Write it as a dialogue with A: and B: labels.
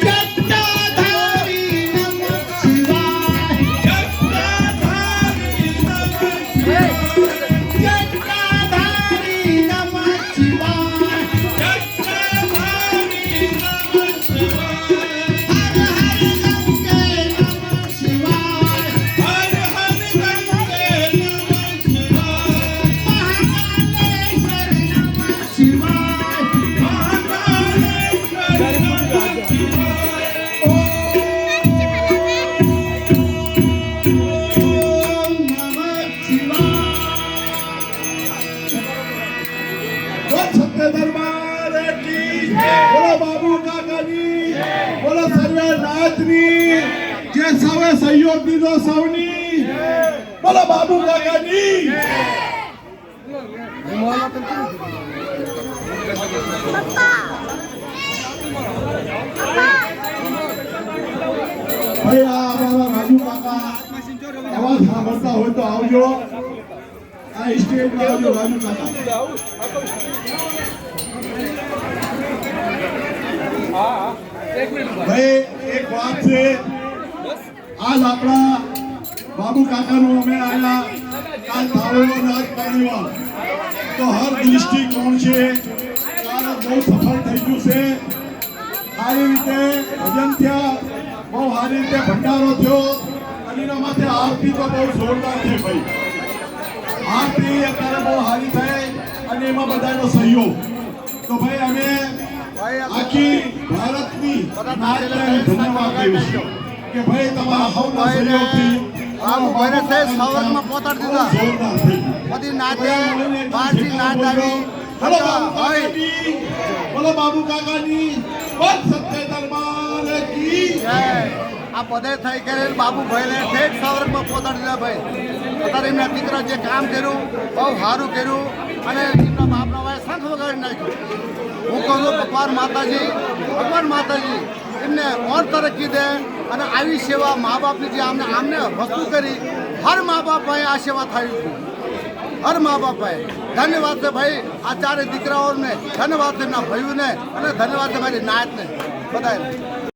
A: जगदाधारी બોલો સર્વે નાથની જે સૌએ સહયોગ દીધો સૌની બોલો બાબુ કાકાની ભાઈ આ અમારા રાજુ કાકા અવાજ સાંભળતા હોય તો આવજો આ સ્ટેજ પર આવજો રાજુ કાકા ભાઈ એક વાત છે આજ આપણા બાબુ કાકાનું અમે આયા કાલ ધારોનો નાચ પાડ્યો તો હર દૃષ્ટિકોણ છે કારણ બહુ સફળ થઈ ગયું છે સારી રીતે ભજન થયા બહુ સારી રીતે ભંડારો થયો અને એના માટે આરતી તો બહુ જોરદાર છે ભાઈ આરતી અત્યારે બહુ સારી થાય અને એમાં બધાનો સહયોગ તો ભાઈ અમે આખી ભારતની નાચને ધન્યવાદ દઈશું કે ભાઈ તમારા સૌના સહયોગથી
B: બાબુ ભાઈને સહેજ સવર્ગમાં પહોંચાડી દીધા બધી નાચે બહારથી નાચ આવી
A: બોલો બાબુ કાકાની બસ સત્ય દરબાર કી
B: જય આ પદે થઈ કરે બાબુ ભાઈને ઠેક સવર્ગમાં પહોંચાડી દીધા ભાઈ અત્યારે એમના દીકરા જે કામ કર્યું બહુ સારું કર્યું અને એમના બાપના ભાઈ શંખ વગાડી નાખ્યું હું કહું છું ભગવાન માતાજી એમને ઓર તરક્કી દે અને આવી સેવા મા બાપની જે આમને વસ્તુ કરી હર મા બાપ ભાઈ આ સેવા થયું હર મા બાપ ભાઈ ધન્યવાદ છે ભાઈ આ ચારે દીકરાઓને ધન્યવાદ છે એમના ભાઈઓને અને ધન્યવાદ છે મારી નાયતને બધાને